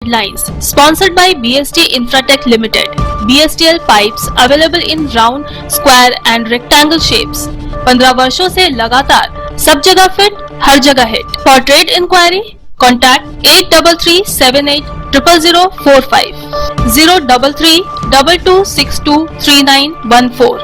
headlines. Sponsored by BST Infratech Limited. BSTL pipes available in round, square and rectangle shapes. 15 वर्षों से लगातार सब जगह फिट, हर जगह hit. For trade inquiry, contact 8378000045, 03322623914,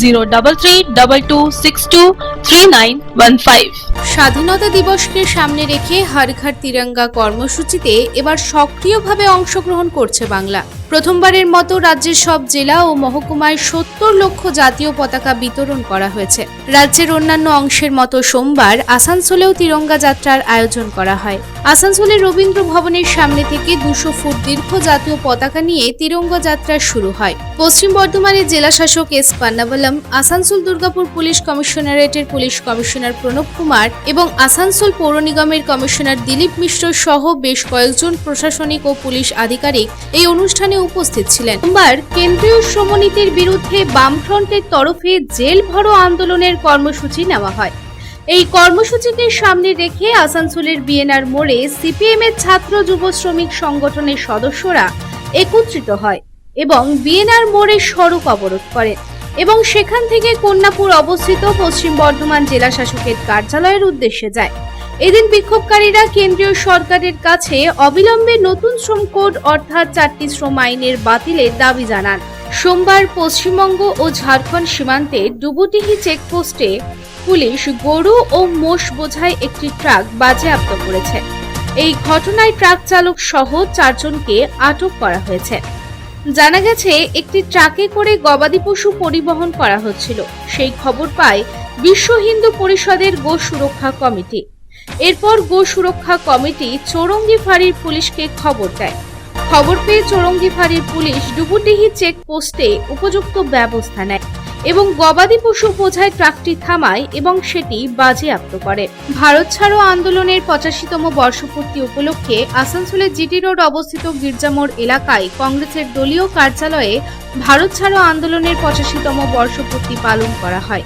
03322623915. স্বাধীনতা দিবসকে সামনে রেখে হর ঘর তিরঙ্গা কর্মসূচিতে এবার সক্রিয়ভাবে অংশগ্রহণ করছে বাংলা। প্রথমবারের মতো রাজ্যের সব জেলা ও মহকুমায় 70 লক্ষ জাতীয় পতাকা বিতরণ করা হয়েছে। রাজ্যের অন্যান্য অংশের মতো সোমবার আসানসোলেও তিরঙ্গা যাত্রার আয়োজন করা হয়। আসানসোলের রবীন্দ্র ভবনের সামনে থেকে 200 ফুট দীর্ঘ জাতীয় পতাকা নিয়ে তিরঙ্গা যাত্রা শুরু হয়। পশ্চিম বর্ধমানের জেলা শাসক এস পান্নাবালাম, আসানসোল দুর্গাপুর পুলিশ কমিশনারেটের পুলিশ কমিশনার প্রণব কুমার এবং আসানসোল পৌর নিগমের কমিশনার দিলীপ মিশ্র সহ বেশ কয়েকজন প্রশাসনিক ও পুলিশ আধিকারিক এই অনুষ্ঠানে উপস্থিত ছিলেন। সোমবার কেন্দ্রীয় শ্রমনীতির বিরুদ্ধে বামফ্রন্টের তরফে জেল ভরো আন্দোলনের কর্মসূচি নেওয়া হয়। এই কর্মসূচিকে সামনে রেখে আসানসোলের বিএনআর মোড়ে সিপিএম এর ছাত্র যুব শ্রমিক সংগঠনের সদস্যরা একত্রিত হয় এবং বিএনআর মোড়ে সড়ক অবরোধ করেন এবং সেখান থেকে কন্যাপুর অবস্থিত পশ্চিম বর্ধমান জেলা শাসকের কার্যালয়ের উদ্দেশ্যে যায়। এদিন বিক্ষোভকারীরা কেন্দ্রীয় সরকারের কাছে অবিলম্বে নতুন শ্রম কোড অর্থাৎ 4টি শ্রম আইনের বাতিলের দাবি জানান। সোমবার পশ্চিমবঙ্গ ও ঝাড়খণ্ড সীমান্তে ডুবুটিহি চেকপোস্টে পুলিশ গরু ও মোষ বোঝাই একটি ট্রাক বাজেয়াপ্ত করেছে। এই ঘটনায় ট্রাক চালক সহ 4 জনকে আটক করা হয়েছে। জানা গেছে একটি ট্রাকে করে গবাদি পশু পরিবহন করা হচ্ছিল। সেই খবর পায় বিশ্ব হিন্দু পরিষদের গো সুরক্ষা কমিটি। এরপর গো সুরক্ষা কমিটি চৌরঙ্গি ফাঁড়ির পুলিশকে খবর দেয়। খবর পেয়ে চৌরঙ্গি ফাঁড়ির পুলিশ ডুবুটিহি চেকপোস্টে উপযুক্ত ব্যবস্থা নেয় এবং গবাদি পশু বোঝাই ট্রাকটি থামায় এবং সেটি বাজেয়াপ্ত করে। ভারত ছাড়ো আন্দোলনের 85তম বর্ষপূর্তি উপলক্ষে আসানসোলের জিটি রোড অবস্থিত গির্জামোড় এলাকায় কংগ্রেসের দলীয় কার্যালয়ে ভারত ছাড়ো আন্দোলনের 85তম বর্ষপূর্তি পালন করা হয়।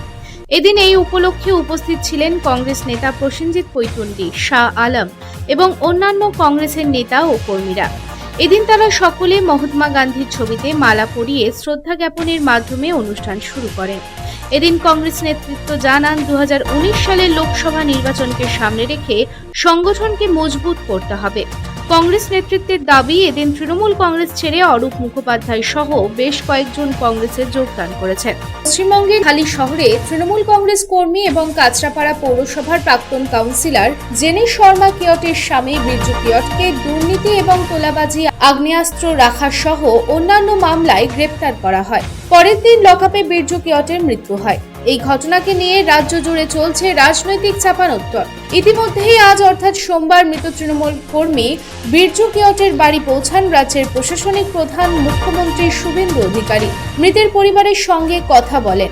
এদিন এই উপলক্ষে উপস্থিত ছিলেন কংগ্রেস নেতা প্রসেনজিৎ পৈটুন্ডি, শাহ আলম এবং অন্যান্য কংগ্রেসের নেতা ও কর্মীরা। এদিন তারা সকলে মহাত্মা গান্ধীর ছবিতে মালা পরিয়ে শ্রদ্ধা জ্ঞাপনের মাধ্যমে অনুষ্ঠান শুরু করেন। এদিন কংগ্রেস নেতৃত্ব জানান 2019 সালের লোকসভা নির্বাচনকে সামনে রেখে সংগঠনকে মজবুত করতে হবে। কংগ্রেস নেতৃত্বের দাবি, এদিন তৃণমূল কংগ্রেস ছেড়ে অরূপ মুখোপাধ্যায় সহ বেশ কয়েকজন কংগ্রেসে যোগদান করেছেন। পশ্চিমবঙ্গের হালি শহরে তৃণমূল কংগ্রেস কর্মী এবং কাঁচরাপাড়া পৌরসভার প্রাক্তন কাউন্সিলর জেনি শর্মা কিয়টের স্বামী বিরজু কিয়টকে দুর্নীতি এবং তোলাবাজি, আগ্নেয়াস্ত্র রাখা সহ অন্যান্য মামলায় গ্রেপ্তার করা হয়। পরের দিন লকআপে বিরজু কিয়টের মৃত্যু হয়। এই ঘটনাকে নিয়ে রাজ্য জুড়ে চলছে রাজনৈতিক চাপানোত্তর। ইতিমধ্যেই আজ অর্থাৎ সোমবার মৃত তৃণমূল কর্মী বিরজু কিয়টের বাড়ি পৌঁছান রাজ্যের প্রশাসনিক প্রধান মুখ্যমন্ত্রী শুভেন্দু অধিকারী। মৃতের পরিবারের সঙ্গে কথা বলেন।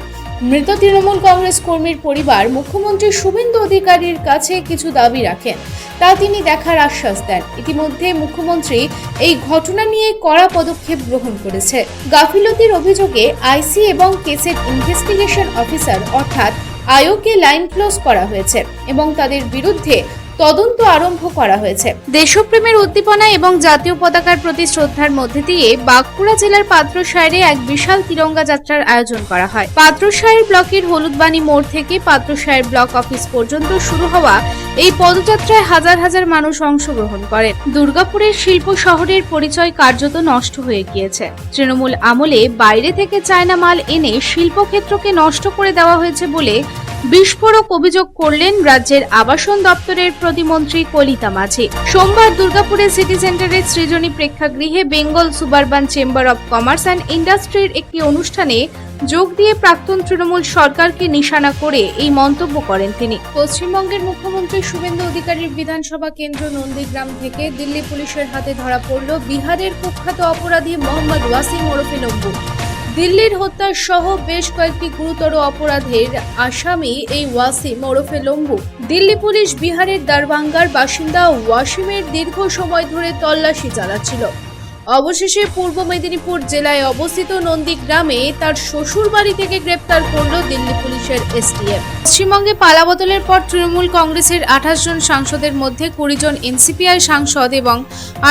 মৃত তৃণমূল কংগ্রেস কর্মীর পরিবার মুখ্যমন্ত্রী শুভেন্দু অধিকারীর কাছে কিছু দাবি রাখেন, তা তিনি দেখার আশ্বাস দেন। ইতিমধ্যে মুখ্যমন্ত্রী এই ঘটনা নিয়ে কড়া পদক্ষেপ গ্রহণ করেছে। গাফিলতির অভিযোগে আইসি এবং কেসের ইনভেস্টিগেশন অফিসার অর্থাৎ আইওকে লাইন ক্লোজ করা হয়েছে এবং তাদের বিরুদ্ধে তদন্ত আরম্ভ করা হয়েছে। দেশপ্রেমের উদ্দীপনা এবং জাতীয় পতাকার প্রতি শ্রদ্ধার মধ্যে দিয়ে বাঁকুড়া জেলার পাত্রসায়রে এক বিশাল তিরঙ্গা যাত্রার আয়োজন করা হয়। পাত্রসায়র ব্লকের হলুদবাণী মোড় থেকে পাত্রসায়র ব্লক অফিস পর্যন্ত শুরু হওয়া এই পদযাত্রায় হাজার হাজার মানুষ অংশগ্রহণ করেন। দুর্গাপুরের শিল্প শহরের পরিচয় কার্যত নষ্ট হয়ে গিয়েছে। তৃণমূল আমলে বাইরে থেকে চায়না মাল এনে শিল্পক্ষেত্রকে নষ্ট করে দেওয়া হয়েছে বলে বিস্ফোরক অভিযোগ করলেন রাজ্যের আবাসন দপ্তরের প্রতিমন্ত্রী কলিতা মাঝি। সোমবার দুর্গাপুরের সিটি সেন্টারের সৃজনী প্রেক্ষাগৃহে Bengal suburban chamber of commerce and ইন্ডাস্ট্রির একটি অনুষ্ঠানে যোগ দিয়ে প্রাক্তন তৃণমূল সরকারকে নিশানা করে এই মন্তব্য করেন তিনি। পশ্চিমবঙ্গের মুখ্যমন্ত্রী শুভেন্দু অধিকারীর বিধানসভা কেন্দ্র নন্দীগ্রাম থেকে দিল্লি পুলিশের হাতে ধরা পড়ল বিহারের কুখ্যাত অপরাধী মোহাম্মদ ওয়াসিম ওরফে লম্বু। দিল্লির হত্যা সহ বেশ কয়েকটি গুরুতর অপরাধের আসামি এই ওয়াসিম ওরফে লম্বু। দিল্লি পুলিশ বিহারের দারভাঙ্গার বাসিন্দা ওয়াসিমের দীর্ঘ সময় ধরে তল্লাশি চালাচ্ছিল। অবশেষে পূর্ব মেদিনীপুর জেলায় অবস্থিত নন্দীগ্রামে তার শ্বশুর বাড়ি থেকে গ্রেপ্তার করল দিল্লি পুলিশের এসটিএফ। পশ্চিমবঙ্গে পালাবদলের পর তৃণমূল কংগ্রেসের 28 জন সাংসদের মধ্যে 20 জন এনসিপিআই সাংসদ এবং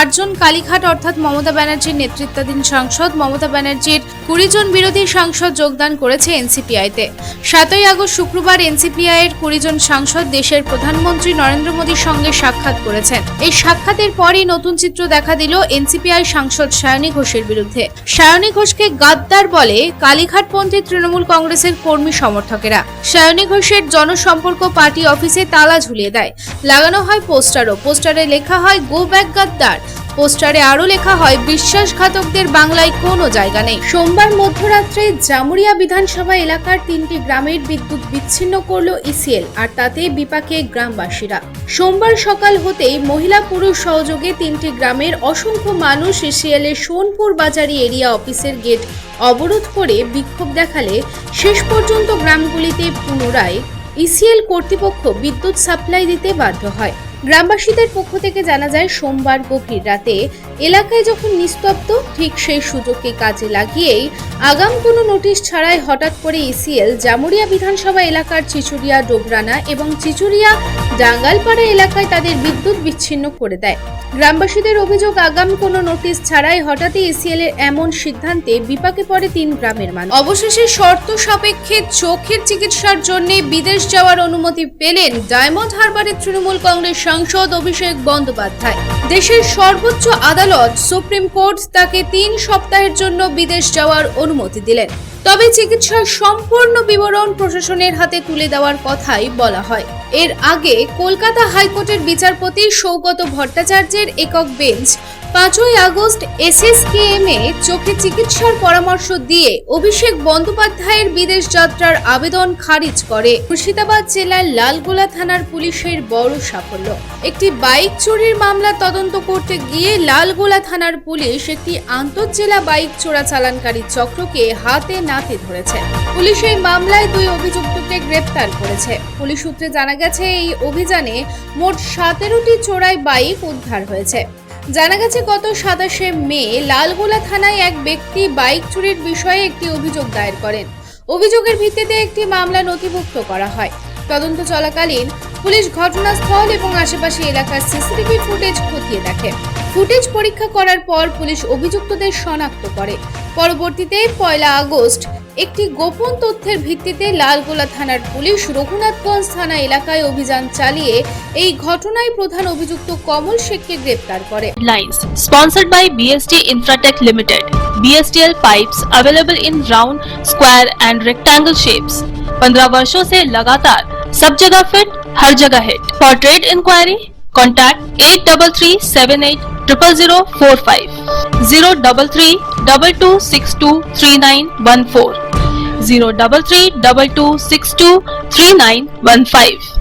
8 জন কালীঘাট অর্থাৎ মমতা ব্যানার্জির নেতৃত্বাধীন সাংসদ, মমতা ব্যানার্জির 20 জন বিরোধী সাংসদ যোগদান করেছে এনসিপিআইতে। 7ই আগস্ট শুক্রবার এনসিপিআই এর 20 জন সাংসদ দেশের প্রধানমন্ত্রী নরেন্দ্র মোদীর সঙ্গে সাক্ষাৎ করেছেন। এই সাক্ষাতের পরই নতুন চিত্র দেখা দিল এনসিপিআই সাংসদ সায়নী ঘোষের বিরুদ্ধে। সায়নী ঘোষকে গাদ্দার বলে কালীঘাটপন্থী তৃণমূল কংগ্রেসের কর্মী সমর্থকেরা। সায়নী ঘোষের জনসম্পর্ক পার্টি অফিসে তালা ঝুলিয়ে দেয়। লাগানো হয় পোস্টারে লেখা হয় গো ব্যাক গাদ্দার। পোস্টারে আরো লেখা হয় বিশ্বাসঘাতকদের বাংলায় কোনো জায়গা নেই। সোমবার মধ্যরাত্রে জামুরিয়া বিধানসভা এলাকার 3টি গ্রামের বিদ্যুৎ বিচ্ছিন্ন করল ইসিএল, আর তাতে বিপাকে গ্রামবাসীরা। সোমবার সকাল হতেই মহিলা পুরুষ সহযোগে 3টি গ্রামের অসংখ্য মানুষ ইসিএল এর সোনপুর বাজারি এরিয়া অফিসের গেট অবরোধ করে বিক্ষোভ দেখালে শেষ পর্যন্ত গ্রামগুলিতে পুনরায় ইসিএল কর্তৃপক্ষ বিদ্যুৎ সাপ্লাই দিতে বাধ্য হয়। গ্রামবাসীদের পক্ষ থেকে জানা যায়, সোমবার গভীর রাতে এলাকায় যখন নিস্তব্ধ, ঠিক সেই সুযোগকে কাজে লাগিয়েই আগাম কোনো নোটিশ ছাড়াই হঠাৎ করে ইসিএল জামুরিয়া বিধানসভা এলাকার চিচুরিয়া ডোবরানা এবং চিচুরিয়া ডাঙ্গালপাড়া এলাকায় তাদের বিদ্যুৎ বিচ্ছিন্ন করে দেয়। গ্রামবাসীদের অভিযোগ, আগাম কোনো নোটিশ ছাড়াই হঠাৎই ইসিএল এর এমন সিদ্ধান্তে বিপাকে পড়ে 3 গ্রামের মানুষ। অবশেষে শর্ত সাপেক্ষে চোখের চিকিৎসার জন্য বিদেশ যাওয়ার অনুমতি পেলেন ডায়মন্ড হারবারের তৃণমূল কংগ্রেস সাংসদ অভিষেক বন্দ্যোপাধ্যায়। দেশের সর্বোচ্চ আদালত সুপ্রিম কোর্ট তাকে 3 সপ্তাহের জন্য বিদেশ যাওয়ার অনুমতি দিলেন। তবে চিকিৎসার সম্পূর্ণ বিবরণ প্রশাসনের হাতে তুলে দেওয়ার কথাই বলা হয়। এর আগে কলকাতা হাইকোর্টের বিচারপতি সৌগত ভট্টাচার্যের একক বেঞ্চ 5ই আগস্ট এসএসকেএম এ চোখে চিকিৎসার পরামর্শ দিয়ে অভিষেক বন্দ্যোপাধ্যায়ের বিদেশ যাত্রার আবেদন খারিজ করে। মুর্শিদাবাদ জেলার লালগোলা থানার পুলিশের বড় সাফল্য। একটি বাইক চুরির মামলা তদন্ত করতে গিয়ে লালগোলা থানার পুলিশ একটি আন্তঃজেলা বাইক চোরাচালানকারী চক্রকে হাতে নাতে ধরেছে। পুলিশ এই মামলায় 2 অভিযুক্তকে গ্রেপ্তার করেছে। পুলিশ সূত্রে জানা গেছে, এই অভিযানে মোট 17টি চোরাই বাইক উদ্ধার হয়েছে। জানা গেছে, গত 27শে মে লালগোলা থানায় এক ব্যক্তি বাইক চুরির বিষয়ে একটি অভিযোগ দায়ের করেন। অভিযোগের ভিত্তিতে একটি মামলা নথিভুক্ত করা হয়। তদন্ত চলাকালীন পুলিশ ঘটনাস্থল এবং আশেপাশে এলাকার সিসিটিভি ফুটেজ খতিয়ে দেখে। ফুটেজ পরীক্ষা করার পর পুলিশ অভিযুক্তদের শনাক্ত করে। পরবর্তীতে 1 আগস্ট একটি গোপন তথ্যের ভিত্তিতে লালগোলা থানার পুলিশ রঘুনাথগঞ্জ থানা এলাকায় অভিযান চালিয়ে এই ঘটনায় প্রধান অভিযুক্ত কমল শেখকে গ্রেপ্তার করে। Lines sponsored by BST Infratech Limited. BSTL pipes available in round, square and rectangle shapes. 15 वर्षों से लगातार सब जगह फिट, हर जगह hit. For trade inquiry, contact 8337800045, 03322623914, 03322623915.